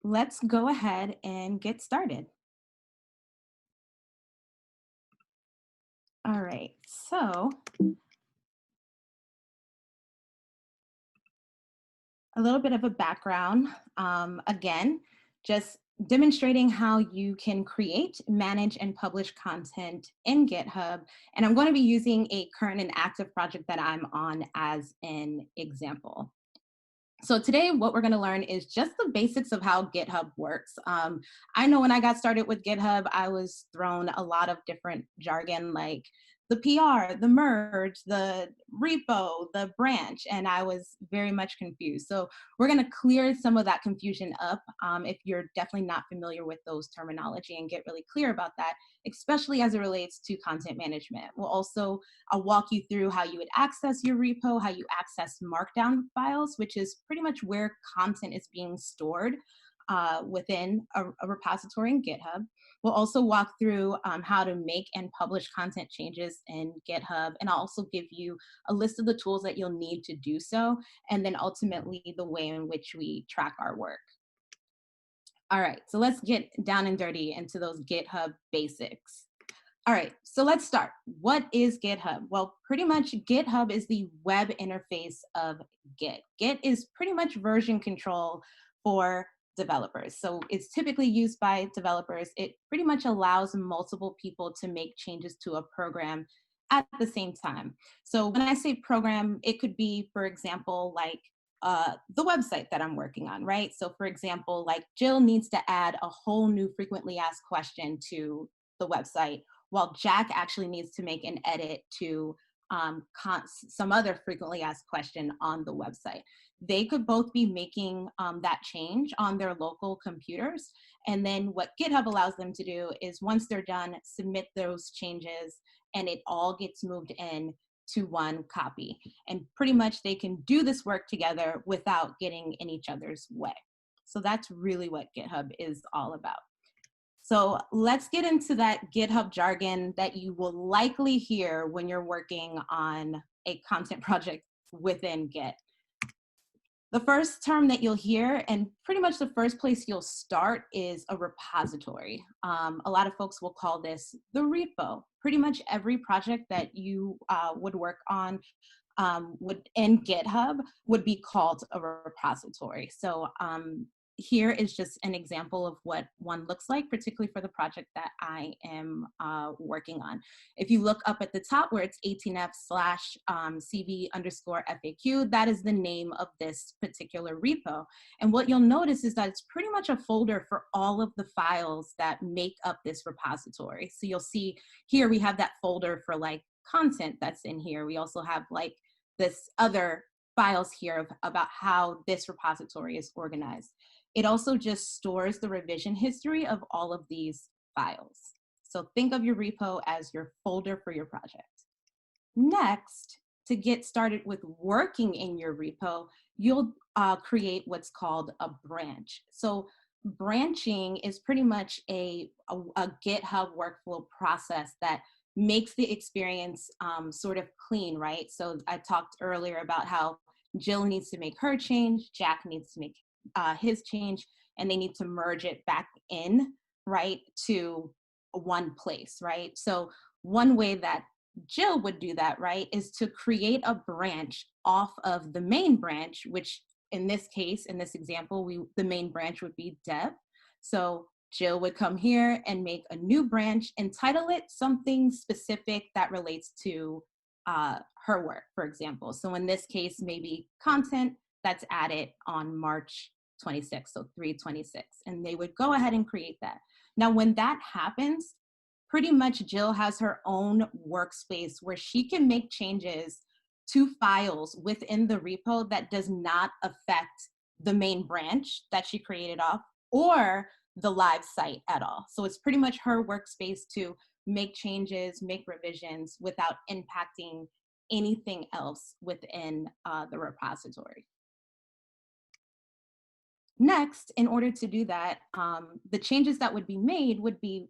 let's go ahead and get started. All right, so a little bit of a background. Again, just demonstrating how you can create, manage, and publish content in GitHub. And I'm going to be using a current and active project that I'm on as an example. So today, what we're going to learn is just the basics of how GitHub works. I know when I got started with GitHub, I was thrown a lot of different jargon like the PR, the merge, the repo, the branch, and I was very much confused. So we're going to clear some of that confusion up if you're definitely not familiar with those terminology and get really clear about that, especially as it relates to content management. We'll also I'll walk you through how you would access your repo, how you access markdown files, which is pretty much where content is being stored within a repository in GitHub. We'll also walk through how to make and publish content changes in GitHub, and I'll also give you a list of the tools that you'll need to do so, and then ultimately the way in which we track our work. All right, so let's get down and dirty into those GitHub basics. All right, so let's start. What is GitHub? Well, pretty much GitHub is the web interface of Git. Git is pretty much version control for developers. So it's typically used by developers. It pretty much allows multiple people to make changes to a program at the same time. So when I say program, it could be, for example, like the website that I'm working on, right? So for example, like Jill needs to add a whole new frequently asked question to the website, while Jack actually needs to make an edit to some other frequently asked question on the website. They could both be making that change on their local computers. And then what GitHub allows them to do is once they're done, submit those changes and it all gets moved in to one copy. And pretty much they can do this work together without getting in each other's way. So that's really what GitHub is all about. So let's get into that GitHub jargon that you will likely hear when you're working on a content project within Git. The first term that you'll hear, and pretty much the first place you'll start, is a repository. A lot of folks will call this the repo. Pretty much every project that you would work on would in GitHub would be called a repository. So here is just an example of what one looks like, particularly for the project that I am working on. If you look up at the top where it's 18f/CV_FAQ, that is the name of this particular repo. And what you'll notice is that it's pretty much a folder for all of the files that make up this repository. So you'll see here we have that folder for like content that's in here. We also have like this other files here about how this repository is organized. It also just stores the revision history of all of these files. So think of your repo as your folder for your project. Next, to get started with working in your repo, you'll create what's called a branch. So branching is pretty much a GitHub workflow process that makes the experience sort of clean, right? So I talked earlier about how Jill needs to make her change, Jack needs to make his change, and they need to merge it back in, right, to one place, right? So one way that Jill would do that, right, is to create a branch off of the main branch, which in this case, in this example, the main branch would be dev. So Jill would come here and make a new branch and title it something specific that relates to her work, for example. So in this case, maybe content that's added on March 26th, so 3/26, and they would go ahead and create that. Now, when that happens, pretty much Jill has her own workspace where she can make changes to files within the repo that does not affect the main branch that she created off or the live site at all. So it's pretty much her workspace to make changes, make revisions without impacting anything else within the repository. Next, in order to do that, the changes that would be made would be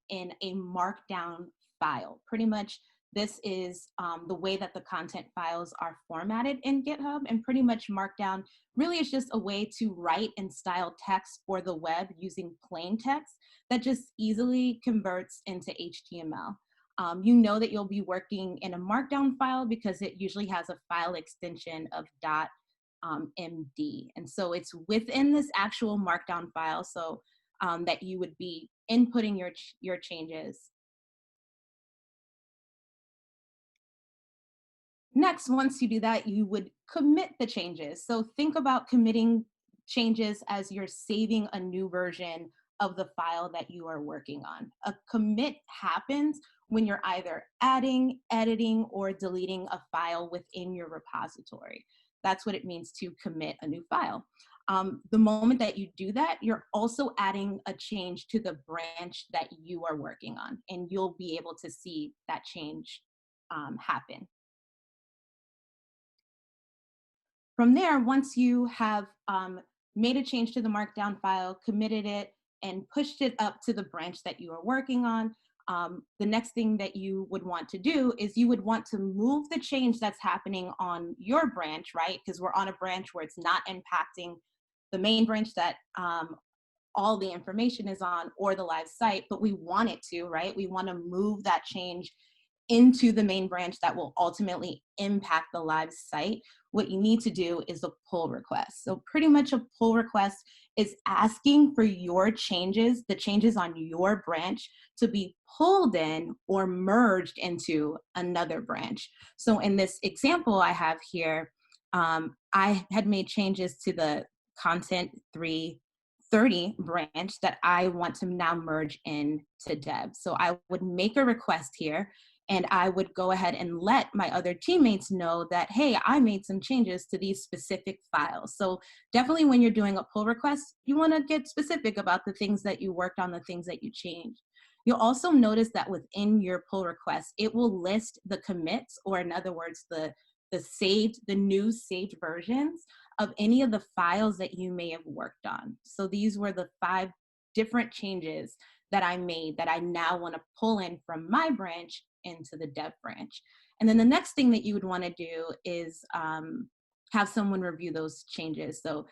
in a markdown file. Pretty much This is the way that the content files are formatted in GitHub, and pretty much Markdown really is just a way to write and style text for the web using plain text that just easily converts into HTML. You know that you'll be working in a Markdown file because it usually has a file extension of .md. And so it's within this actual Markdown file so that you would be inputting your changes. Next, once you do that, you would commit the changes. So think about committing changes as you're saving a new version of the file that you are working on. A commit happens when you're either adding, editing, or deleting a file within your repository. That's what it means to commit a new file. The moment that you do that, you're also adding a change to the branch that you are working on, and you'll be able to see that change happen. From there, once you have made a change to the Markdown file, committed it, and pushed it up to the branch that you are working on, the next thing that you would want to do is you would want to move the change that's happening on your branch, right? Because we're on a branch where it's not impacting the main branch that all the information is on or the live site, but we want it to, right? We want to move that change into the main branch that will ultimately impact the live site. What you need to do is a pull request. So pretty much a pull request is asking for your changes, the changes on your branch, to be pulled in or merged into another branch. So in this example I have here, I had made changes to the content 330 branch that I want to now merge into Deb. So I would make a request here, and I would go ahead and let my other teammates know that, hey, I made some changes to these specific files. So definitely when you're doing a pull request, you want to get specific about the things that you worked on, the things that you changed. You'll also notice that within your pull request, it will list the commits, or in other words, the new saved versions of any of the files that you may have worked on. So these were the 5 different changes that I made that I now want to pull in from my branch into the dev branch. And then the next thing that you would want to do is have someone review those changes. So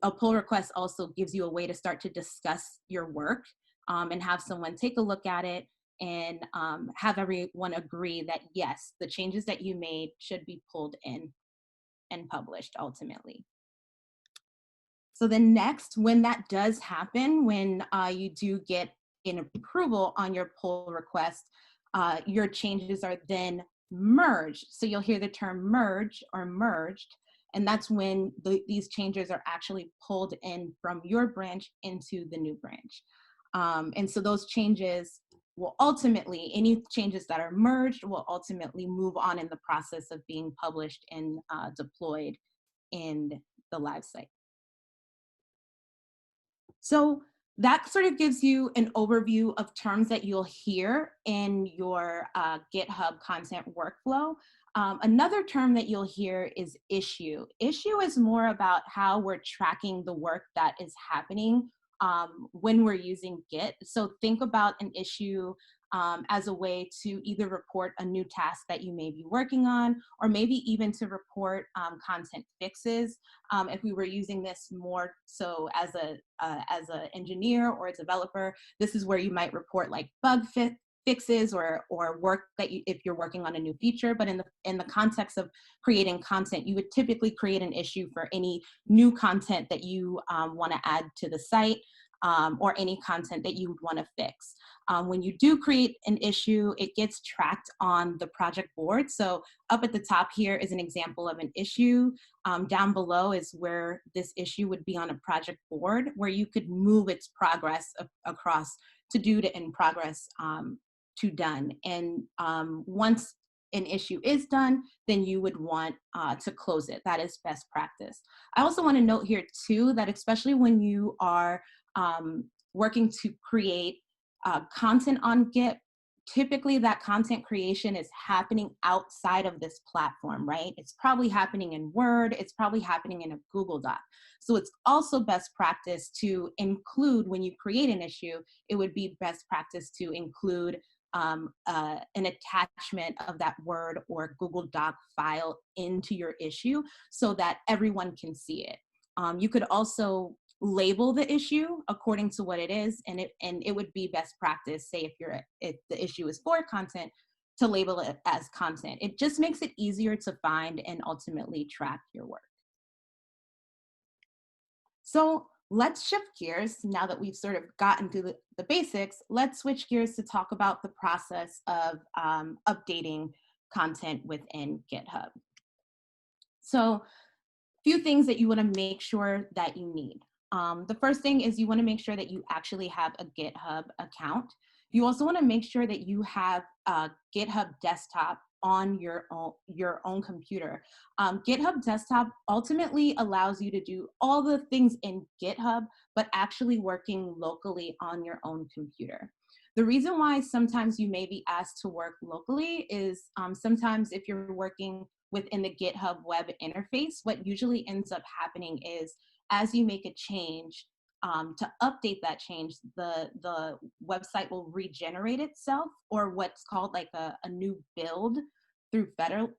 a pull request also gives you a way to start to discuss your work and have someone take a look at it and have everyone agree that yes, the changes that you made should be pulled in and published ultimately. So then next, when that does happen, when you do get an approval on your pull request, your changes are then merged. So you'll hear the term merge or merged, and that's when these changes are actually pulled in from your branch into the new branch. And so those changes will ultimately, any changes that are merged will ultimately move on in the process of being published and deployed in the live site. So that sort of gives you an overview of terms that you'll hear in your GitHub content workflow. Another term that you'll hear is issue. Issue is more about how we're tracking the work that is happening when we're using Git. So think about an issue as a way to either report a new task that you may be working on, or maybe even to report content fixes. If we were using this more so as an engineer or a developer, this is where you might report like bug fixes or work that if you're working on a new feature. But in the context of creating content, you would typically create an issue for any new content that you want to add to the site. Or any content that you would want to fix. When you do create an issue, it gets tracked on the project board. So up at the top here is an example of an issue. Down below is where this issue would be on a project board, where you could move its progress across to do to in progress to done. And once an issue is done, then you would want to close it. That is best practice. I also want to note here too that especially when you are working to create content on Git, typically that content creation is happening outside of this platform, right? It's probably happening in Word, it's probably happening in a Google Doc. So it's also best practice to include, when you create an issue, it would be best practice to include an attachment of that Word or Google Doc file into your issue so that everyone can see it. You could also label the issue according to what it is, and it would be best practice, say if the issue is for content, to label it as content. It just makes it easier to find and ultimately track your work. So let's shift gears. Now that we've sort of gotten through the basics, let's switch gears to talk about the process of updating content within GitHub. So few things that you want to make sure that you need. The first thing is you want to make sure that you actually have a GitHub account. You also want to make sure that you have a GitHub desktop on your own computer. GitHub desktop ultimately allows you to do all the things in GitHub, but actually working locally on your own computer. The reason why sometimes you may be asked to work locally is sometimes if you're working within the GitHub web interface, what usually ends up happening is as you make a change, to update that change, the website will regenerate itself, or what's called like a new build through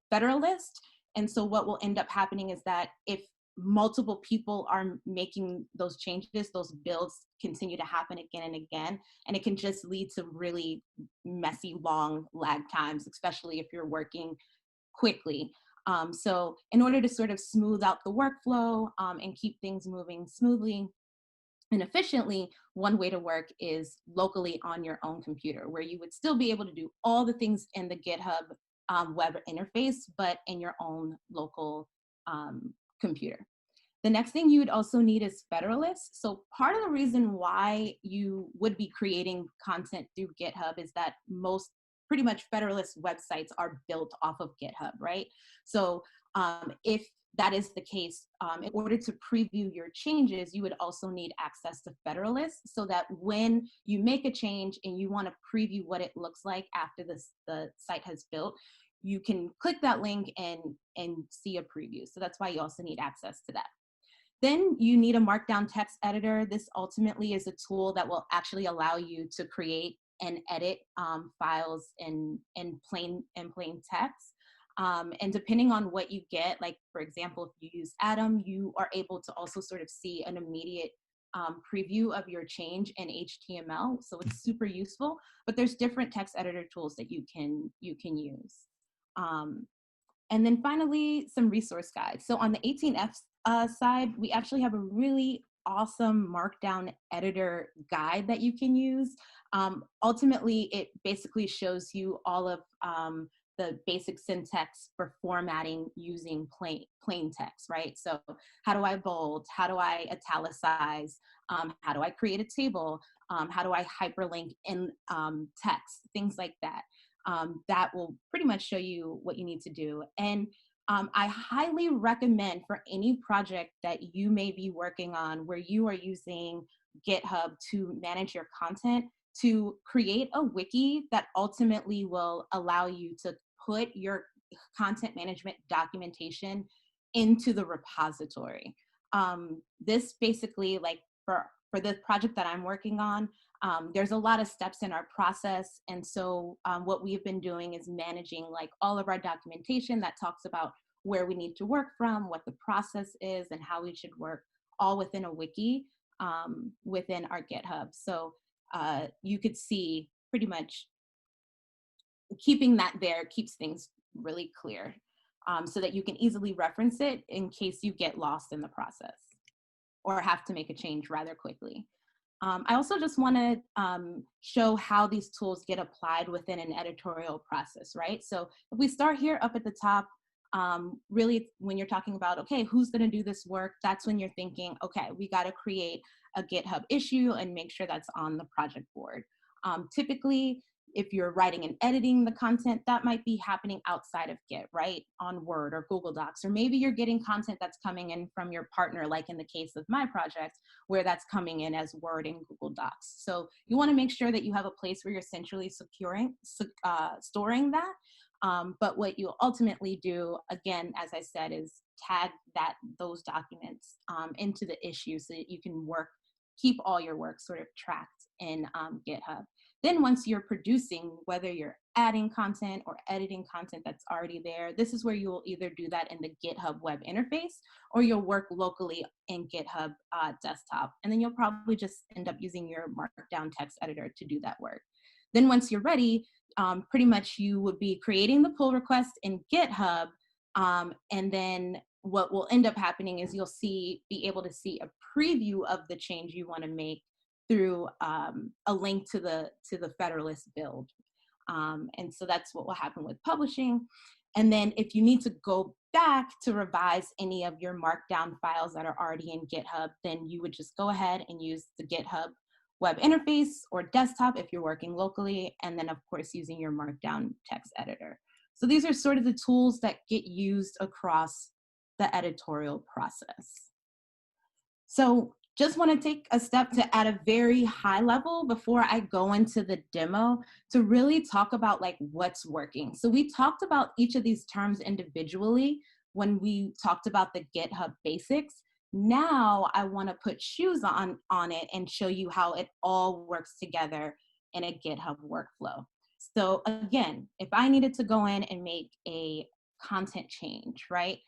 Federalist. And so what will end up happening is that if multiple people are making those changes, those builds continue to happen again and again, and it can just lead to really messy, long lag times, especially if you're working quickly. So in order to sort of smooth out the workflow and keep things moving smoothly and efficiently, one way to work is locally on your own computer, where you would still be able to do all the things in the GitHub web interface, but in your own local computer. The next thing you would also need is Federalist. So part of the reason why you would be creating content through GitHub is that pretty much Federalist websites are built off of GitHub, right? So if that is the case, in order to preview your changes, you would also need access to Federalist so that when you make a change and you want to preview what it looks like after the site has built, you can click that link and see a preview. So that's why you also need access to that. Then you need a markdown text editor. This ultimately is a tool that will actually allow you to create and edit files in plain text. And depending on what you get, like for example, if you use Atom, you are able to also sort of see an immediate preview of your change in HTML. So it's super useful, but there's different text editor tools that you can use. And then finally, some resource guides. So on the 18F side, we actually have a really awesome markdown editor guide that you can use. Ultimately, it basically shows you all of the basic syntax for formatting using plain text, right? So how do I bold? How do I italicize? How do I create a table? How do I hyperlink in text? Things like that. That will pretty much show you what you need to do. And I highly recommend for any project that you may be working on where you are using GitHub to manage your content, to create a wiki that ultimately will allow you to put your content management documentation into the repository. This basically, like for the project that I'm working on, there's a lot of steps in our process. And so what we've been doing is managing like all of our documentation that talks about where we need to work from, what the process is, and how we should work, all within a wiki within our GitHub. So you could see pretty much keeping that there keeps things really clear so that you can easily reference it in case you get lost in the process or have to make a change rather quickly. I also just want to show how these tools get applied within an editorial process, right? So if we start here up at the top, really when you're talking about, okay, who's going to do this work, that's when you're thinking, okay, we got to create a GitHub issue and make sure that's on the project board. Typically, if you're writing and editing the content, that might be happening outside of Git, right? On Word or Google Docs, or maybe you're getting content that's coming in from your partner, like in the case of my project, where that's coming in as Word and Google Docs. So you wanna make sure that you have a place where you're centrally storing that. But what you ultimately do, again, as I said, is tag those documents into the issue so that you can work keep all your work sort of tracked in GitHub. Then once you're producing, whether you're adding content or editing content that's already there, this is where you will either do that in the GitHub web interface, or you'll work locally in GitHub desktop. And then you'll probably just end up using your markdown text editor to do that work. Then once you're ready, pretty much you would be creating the pull request in GitHub. And then what will end up happening is you'll be able to see a preview of the change you want to make through a link to the Federalist build. And so that's what will happen with publishing. And then if you need to go back to revise any of your markdown files that are already in GitHub, then you would just go ahead and use the GitHub web interface or desktop if you're working locally, and then of course using your markdown text editor. So these are sort of the tools that get used across the editorial process. So just want to take a step to at a very high level before I go into the demo to really talk about like what's working. So we talked about each of these terms individually when we talked about the GitHub basics. Now I want to put shoes on it and show you how it all works together in a GitHub workflow. So again, if I needed to go in and make a content change, right?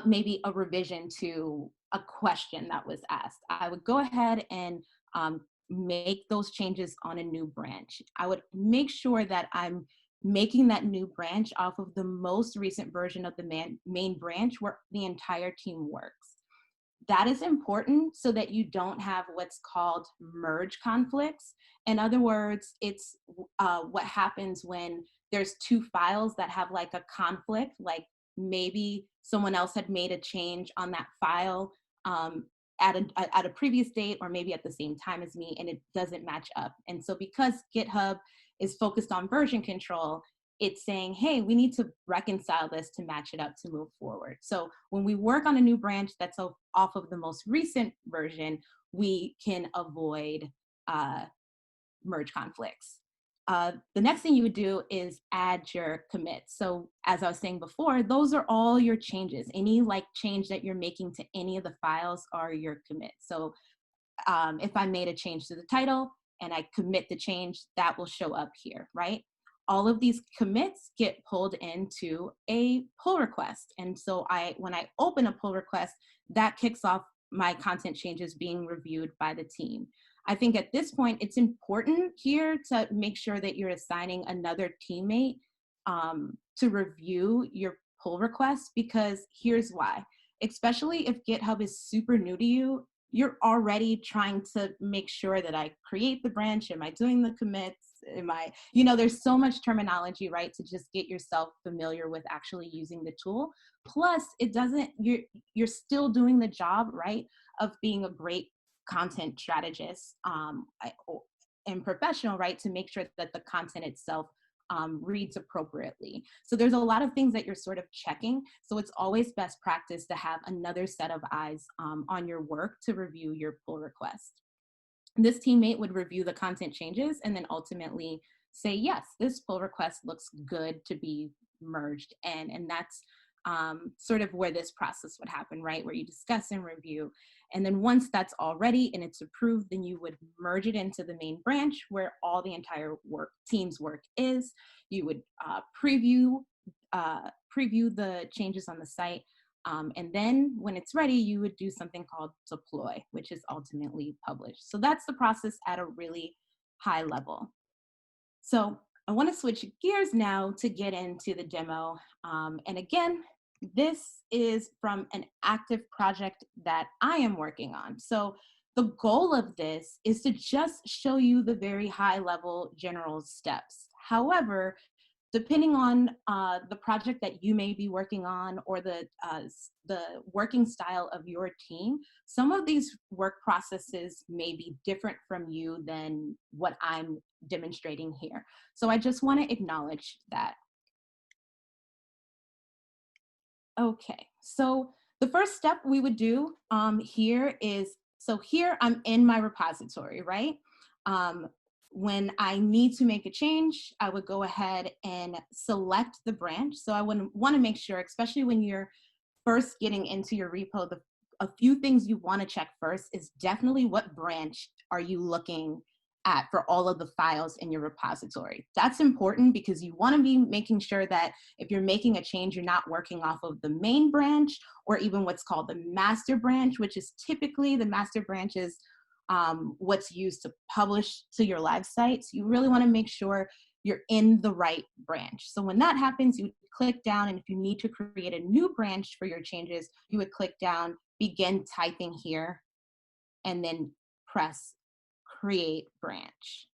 Maybe a revision to a question that was asked, I would go ahead and make those changes on a new branch. I would make sure that I'm making that new branch off of the most recent version of the main branch where the entire team works. That is important so that you don't have what's called merge conflicts. In other words, it's what happens when there's two files that have like a conflict, like maybe someone else had made a change on that file at a previous date, or maybe at the same time as me, and it doesn't match up. And so because GitHub is focused on version control, it's saying, hey, we need to reconcile this to match it up to move forward. So when we work on a new branch that's off of the most recent version, we can avoid merge conflicts. The next thing you would do is add your commits. So as I was saying before, those are all your changes. Any like change that you're making to any of the files are your commits. So if I made a change to the title and I commit the change, that will show up here, right? All of these commits get pulled into a pull request. And so when I open a pull request, that kicks off my content changes being reviewed by the team. I think at this point, it's important here to make sure that you're assigning another teammate to review your pull request, because here's why. Especially if GitHub is super new to you, you're already trying to make sure that I create the branch. Am I doing the commits? There's so much terminology, right? To just get yourself familiar with actually using the tool. Plus, you're still doing the job, right, of being a great content strategist and professional, right, to make sure that the content itself reads appropriately. So there's a lot of things that you're sort of checking. So it's always best practice to have another set of eyes on your work to review your pull request. This teammate would review the content changes and then ultimately say, yes, this pull request looks good to be merged in. And that's sort of where this process would happen, right? Where you discuss and review. And then once that's all ready and it's approved, then you would merge it into the main branch where all the entire team's work is. You would preview the changes on the site. And then when it's ready, you would do something called deploy, which is ultimately published. So that's the process at a really high level. So I want to switch gears now to get into the demo. And again, this is from an active project that I am working on. So the goal of this is to just show you the very high level general steps. However, depending on the project that you may be working on or the working style of your team, some of these work processes may be different from you than what I'm demonstrating here. So I just want to acknowledge that. Okay, so the first step we would do here is, so here I'm in my repository, right? When I need to make a change, I would go ahead and select the branch. So I would want to make sure, especially when you're first getting into your repo a few things you want to check first is definitely what branch are you looking at for all of the files in your repository. That's important because you want to be making sure that if you're making a change, you're not working off of the main branch or even what's called the master branch, which is typically the master branch is what's used to publish to your live site. So you really want to make sure you're in the right branch. So when that happens, you click down, and if you need to create a new branch for your changes, you would click down, begin typing here, and then press create branch.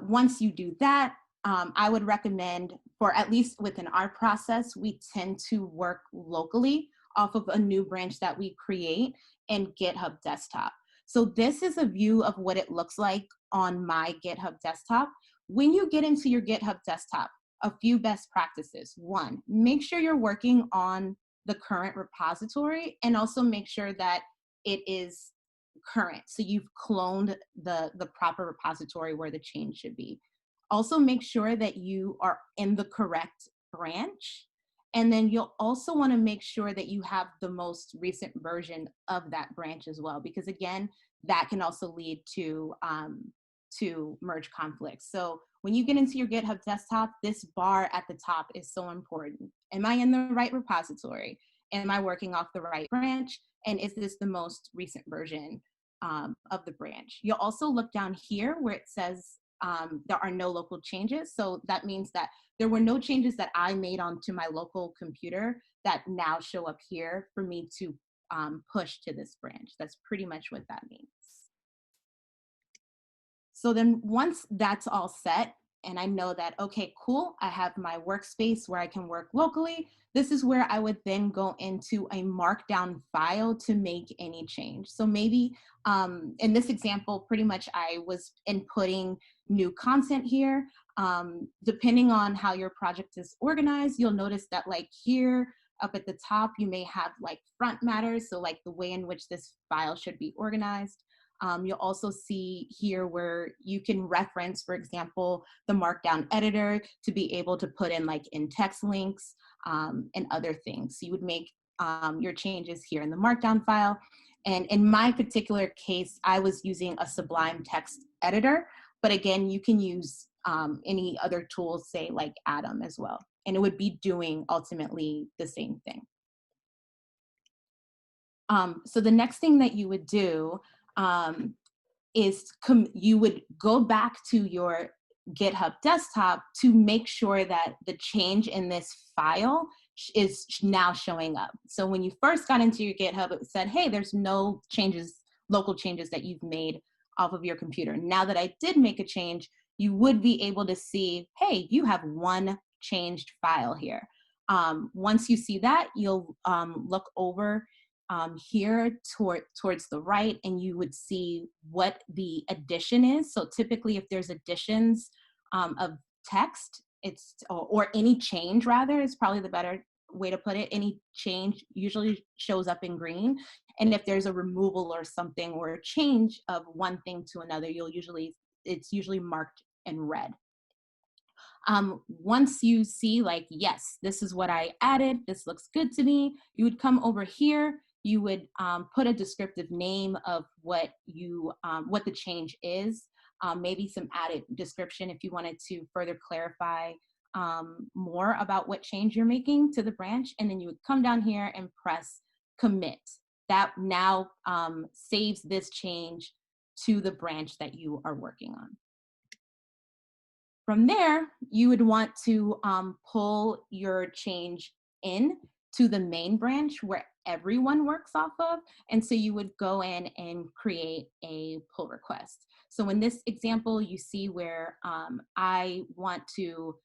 Once you do that, I would recommend, for at least within our process, we tend to work locally off of a new branch that we create in GitHub Desktop. So this is a view of what it looks like on my GitHub Desktop. When you get into your GitHub Desktop, a few best practices. One, make sure you're working on the current repository, and also make sure that it is current. So you've cloned the proper repository where the change should be. Also make sure that you are in the correct branch. And then you'll also want to make sure that you have the most recent version of that branch as well, because again, that can also lead to merge conflicts. So when you get into your GitHub Desktop, this bar at the top is so important. Am I in the right repository? Am I working off the right branch? And is this the most recent version of the branch? You'll also look down here where it says there are no local changes. So that means that there were no changes that I made onto my local computer that now show up here for me to push to this branch. That's pretty much what that means. So then once that's all set, and I know that, okay, cool, I have my workspace where I can work locally, this is where I would then go into a markdown file to make any change. So maybe in this example, pretty much I was inputting new content here. Depending on how your project is organized, you'll notice that like here up at the top, you may have like front matters. So like the way in which this file should be organized. You'll also see here where you can reference, for example, the Markdown editor to be able to put in like in-text links and other things. So you would make your changes here in the Markdown file. And in my particular case, I was using a Sublime text editor, but again, you can use any other tools, say like Atom as well. And it would be doing ultimately the same thing. So the next thing that you would do is you would go back to your GitHub desktop to make sure that the change in this file is now showing up. So when you first got into your GitHub, it said, hey, there's no changes, local changes that you've made off of your computer. Now that I did make a change, you would be able to see, hey, you have one changed file here. Once you see that, you'll look over here towards the right, and you would see what the addition is. So typically if there's additions of text, or any change rather, is probably the better way to put it. Any change usually shows up in green. And if there's a removal or something, or a change of one thing to another, it's usually marked in red. Once you see like, yes, this is what I added, this looks good to me, you would come over here, you would put a descriptive name of what the change is, maybe some added description if you wanted to further clarify more about what change you're making to the branch, and then you would come down here and press commit. That now saves this change to the branch that you are working on. From there, you would want to pull your change in to the main branch where everyone works off of. And so you would go in and create a pull request. So in this example, you see where I want to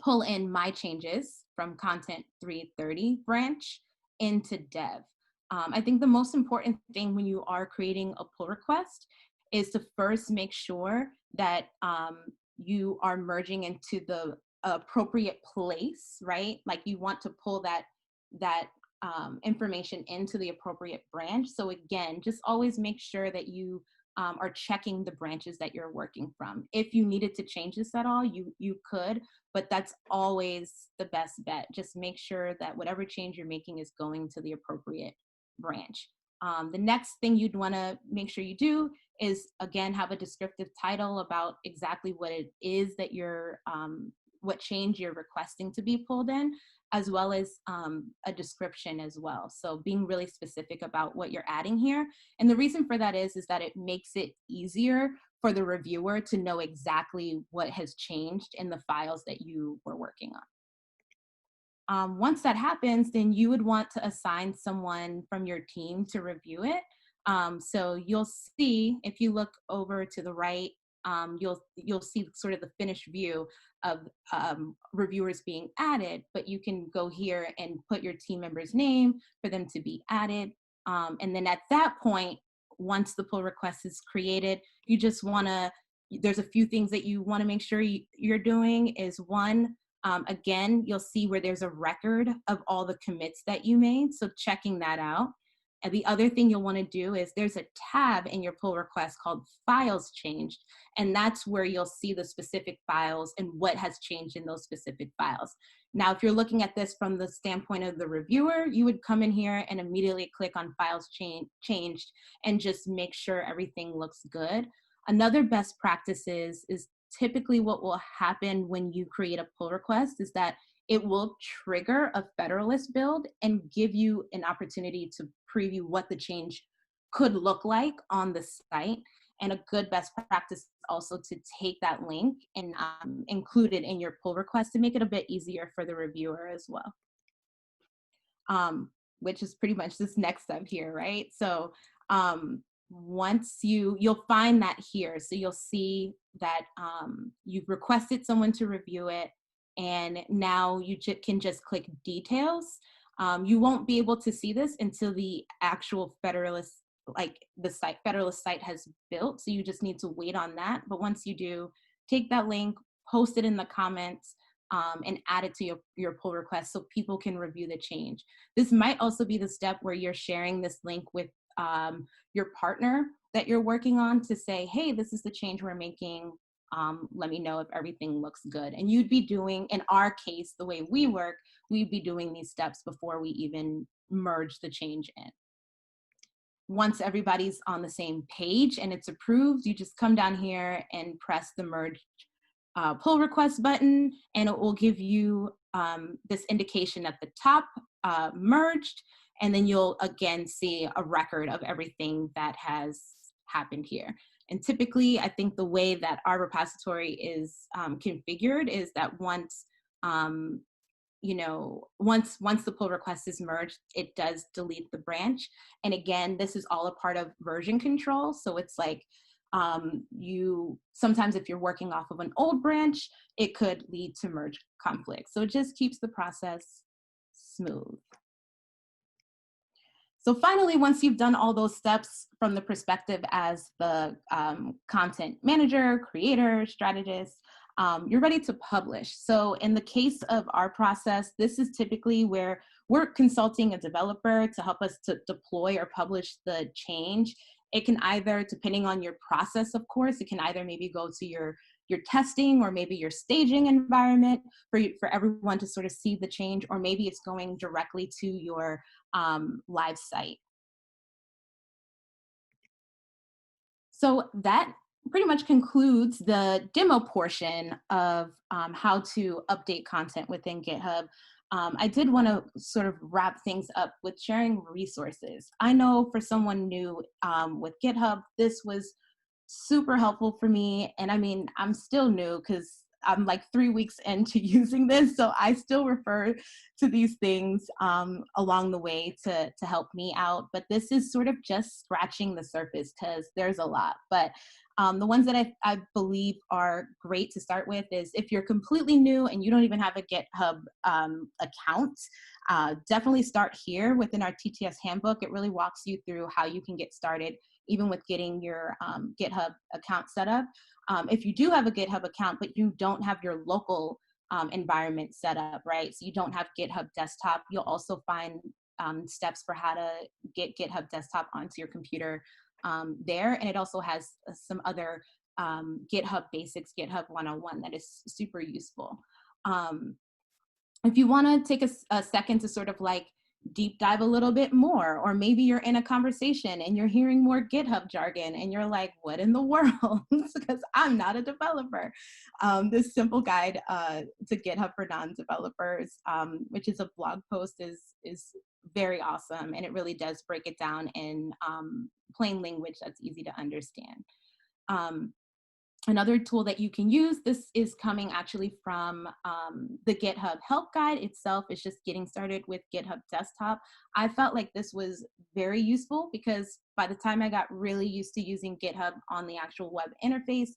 pull in my changes from content 330 branch into dev. I think the most important thing when you are creating a pull request is to first make sure that you are merging into the appropriate place, right? Like you want to pull that information into the appropriate branch. So again, just always make sure that you or checking the branches that you're working from. If you needed to change this at all, you could, but that's always the best bet. Just make sure that whatever change you're making is going to the appropriate branch. The next thing you'd want to make sure you do is, again, have a descriptive title about exactly what it is that you're, what change you're requesting to be pulled in, as well as a description as well. So being really specific about what you're adding here. And the reason for that is that it makes it easier for the reviewer to know exactly what has changed in the files that you were working on. Once that happens, then you would want to assign someone from your team to review it. So you'll see, if you look over to the right, you'll see sort of the finished view of reviewers being added, but you can go here and put your team member's name for them to be added. And then at that point, once the pull request is created, you just wanna, there's a few things that you wanna make sure you're doing is one, again, you'll see where there's a record of all the commits that you made, so checking that out. And the other thing you'll want to do is there's a tab in your pull request called Files Changed, and that's where you'll see the specific files and what has changed in those specific files. Now, if you're looking at this from the standpoint of the reviewer, you would come in here and immediately click on Files Changed and just make sure everything looks good. Another best practice is typically what will happen when you create a pull request is that it will trigger a Federalist build and give you an opportunity to preview what the change could look like on the site. And a good best practice is also to take that link and include it in your pull request to make it a bit easier for the reviewer as well. Which is pretty much this next step here, right? So once you'll find that here. So you'll see that you've requested someone to review it, and now you can just click details. You won't be able to see this until the actual Federalist, like the site, Federalist site has built. So you just need to wait on that. But once you do, take that link, post it in the comments, and add it to your pull request so people can review the change. This might also be the step where you're sharing this link with your partner that you're working on to say, hey, this is the change we're making. Let me know if everything looks good. And you'd be doing, in our case, the way we work, we'd be doing these steps before we even merge the change in. Once everybody's on the same page and it's approved, you just come down here and press the merge pull request button, and it will give you this indication at the top, merged, and then you'll again see a record of everything that has happened here. And typically, I think the way that our repository is configured is that once once the pull request is merged, it does delete the branch. And again, this is all a part of version control. So it's like sometimes if you're working off of an old branch, it could lead to merge conflict. So it just keeps the process smooth. So finally, once you've done all those steps from the perspective as the content manager, creator, strategist, you're ready to publish. So in the case of our process, this is typically where we're consulting a developer to help us to deploy or publish the change. It can either, depending on your process, of course, it can either maybe go to your testing or maybe your staging environment for everyone to sort of see the change, or maybe it's going directly to your live site. So that pretty much concludes the demo portion of how to update content within GitHub. I did want to sort of wrap things up with sharing resources. I know for someone new with GitHub, this was super helpful for me. And I mean, I'm still new because I'm like 3 weeks into using this. So I still refer to these things along the way to help me out. But this is sort of just scratching the surface because there's a lot. But the ones that I believe are great to start with is if you're completely new and you don't even have a GitHub account, definitely start here within our TTS handbook. It really walks you through how you can get started, even with getting your GitHub account set up. If you do have a GitHub account, but you don't have your local environment set up, right? So you don't have GitHub desktop, you'll also find steps for how to get GitHub desktop onto your computer there. And it also has some other GitHub basics, GitHub 101 that is super useful. Um, if you want to take a second to sort of like deep dive a little bit more, or maybe you're in a conversation and you're hearing more GitHub jargon and you're like, what in the world? Because I'm not a developer. This simple guide to GitHub for non-developers, which is a blog post, is very awesome. And it really does break it down in plain language that's easy to understand. Um, Another tool that you can use, this is coming actually from the GitHub help guide itself, is just getting started with GitHub Desktop. I felt like this was very useful because by the time I got really used to using GitHub on the actual web interface,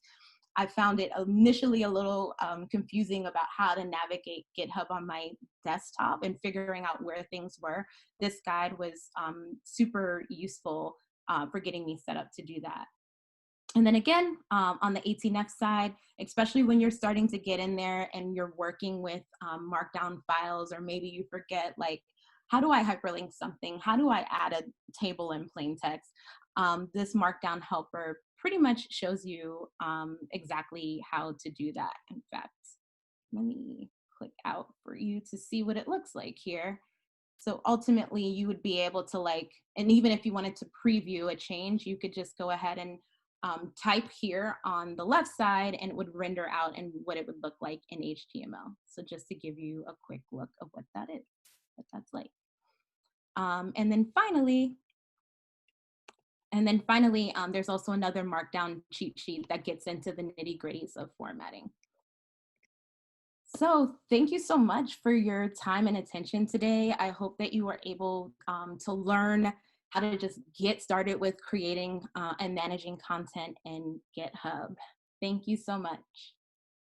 I found it initially a little confusing about how to navigate GitHub on my desktop and figuring out where things were. This guide was super useful for getting me set up to do that. And then again, on the 18F side, especially when you're starting to get in there and you're working with markdown files, or maybe you forget, like, how do I hyperlink something? How do I add a table in plain text? This markdown helper pretty much shows you exactly how to do that. In fact, let me click out for you to see what it looks like here. So ultimately you would be able to, like, and even if you wanted to preview a change, you could just go ahead and type here on the left side and it would render out and what it would look like in HTML. So just to give you a quick look of what that is, what that's like. And then finally, there's also another markdown cheat sheet that gets into the nitty gritties of formatting. So thank you so much for your time and attention today. I hope that you were able to learn how to just get started with creating and managing content in GitHub. Thank you so much.